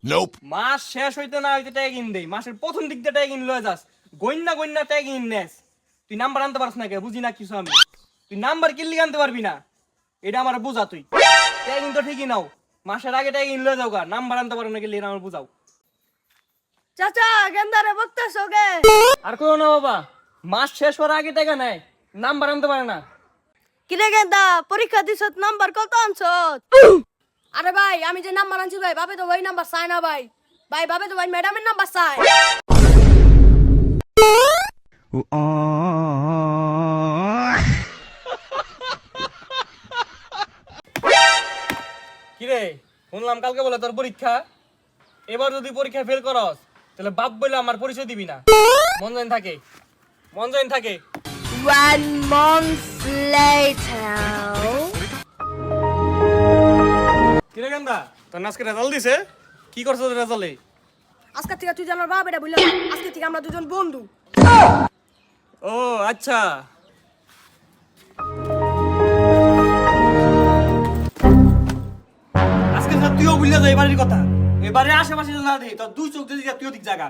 Nope. মাস শেষ হইতে না হইতে ট্যাগ ইন দেই, মাসের প্রথম দিক দিয়ে ট্যাগ ইন লয়ে যাস, গইন্না গইন্না ট্যাগ ইন নেস। তুই নাম্বার আনতে পারছ না কে? বুঝি না কিছু আমি। তুই নাম্বার কিল্লি আনতে পারবি না, এটা আমার বুঝা। তুই ট্যাগ ইন তো ঠিকই নাও, মাসের আগে ট্যাগ ইন লয়ে যাও গা, নাম্বার আনতে পারো না কিল্লি, এটা আমার বুঝাও। চাচা গেন্দারে বকতেছো গে? আর কইও না বাবা, মাস শেষ হওয়ার আগে টাকা নেয়, নাম্বার আনতে পারে না। কিরে গেন্দা, পরীক্ষা দিছত নাম্বার কত আনছত? আরে ভাই, আমি যে নাম্বার আনছি ভাই, বাপে তো ওই নাম্বার চায় না ভাই। ভাই বাপে তো ভাই ম্যাডামের নাম্বার চায়। কিরে, শুনলাম কালকে বলে তোর পরীক্ষা। এবার যদি পরীক্ষা ফেল করস তাহলে বাপ বলে আমার পরিচয় দিবি না। মন জয়েন থাকে, মন জয়েন থাকে। 1 month later. কিরে গেন্দা, তোর আজকে রেজাল্ট দিছে? কি করছ তোর রেজাল্টে? আজকে থেকে তুই জানার বাপ এটা বললাম, আজকে থেকে আমরা দুজন বন্ধু। ও আচ্ছা। আজকে স্যার তুইও ভুলে যা এবারের কথা। এবারে আশেপাশে না দিই তোর দুই চোখ যদি তুইও দিক জায়গা।